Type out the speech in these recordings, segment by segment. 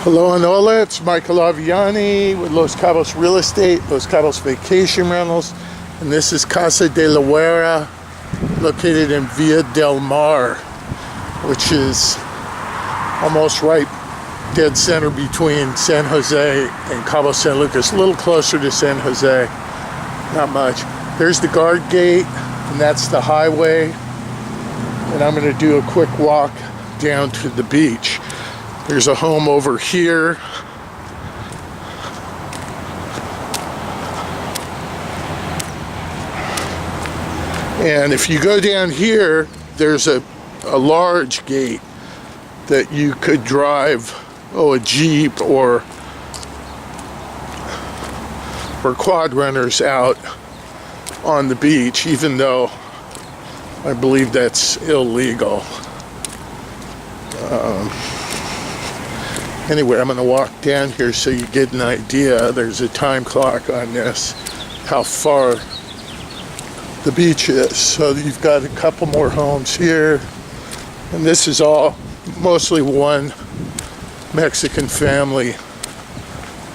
Hello and hola, it's Michael Aviani with Los Cabos Real Estate, Los Cabos Vacation Rentals, and this is Casa de la Guera, located in Villa del Mar, which is almost right dead center between San Jose and Cabo San Lucas, a little closer to San Jose, not much. There's the guard gate, and that's the highway, and I'm going to do a quick walk down to the beach. There's a home over here. And if you go down here, there's a large gate that you could drive, a Jeep or quad runners out on the beach, even though I believe that's illegal. Anyway, I'm going to walk down here so you get an idea. There's a time clock on this, how far the beach is. So you've got a couple more homes here. And this is all mostly one Mexican family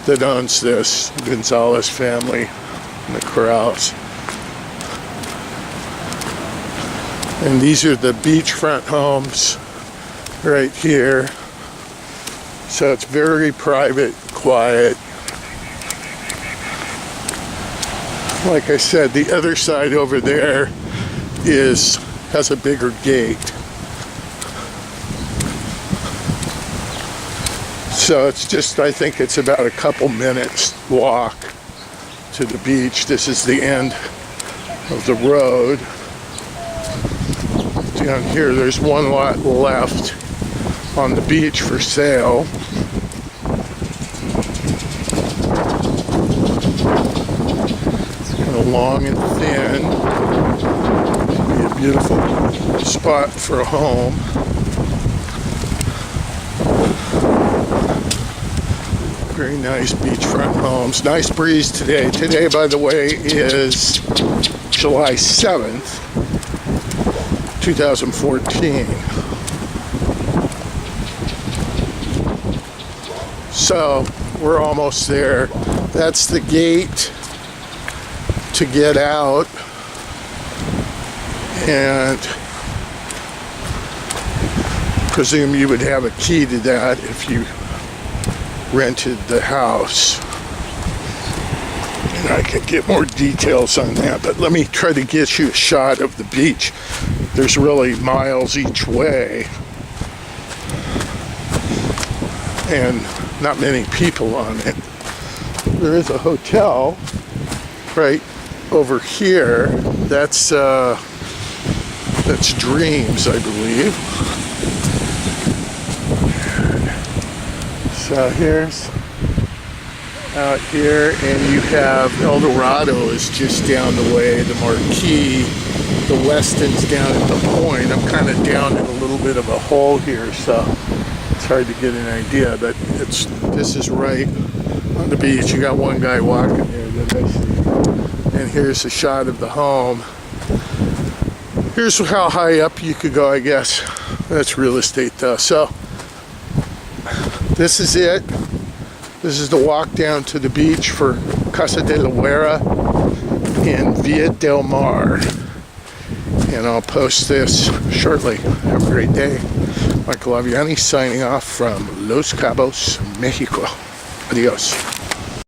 that owns this, Gonzalez family and the Corrals. And these are the beachfront homes right here. So it's very private, quiet. Like I said, the other side over there has a bigger gate. So it's just, I think it's about a couple minutes walk to the beach. This is the end of the road. Down here, there's one lot left on the beach for sale. It's kind of long and thin. Be a beautiful spot for a home. Very nice beachfront homes. Nice breeze today. Today, by the way, is July 7th, 2014. So we're almost there. That's the gate to get out, and presume you would have a key to that if you rented the house. And I can get more details on that, but let me try to get you a shot of the beach. There's really miles each way, and not many people on it. There is a hotel right over here. That's Dreams, I believe. So here's out here, and you have El Dorado is just down the way, the Marquee, the Weston's down at the Point. I'm kind of down in a little bit of a hole here, so it's hard to get an idea, but this is right on the beach. You got one guy walking there that I see. And here's a shot of the home. Here's how high up you could go, I guess. That's real estate though. So this is it. This is the walk down to the beach for Casa de la Guera in Villa del Mar. And I'll post this shortly. Have a great day. Michael Aviani signing off from Los Cabos, Mexico. Adios.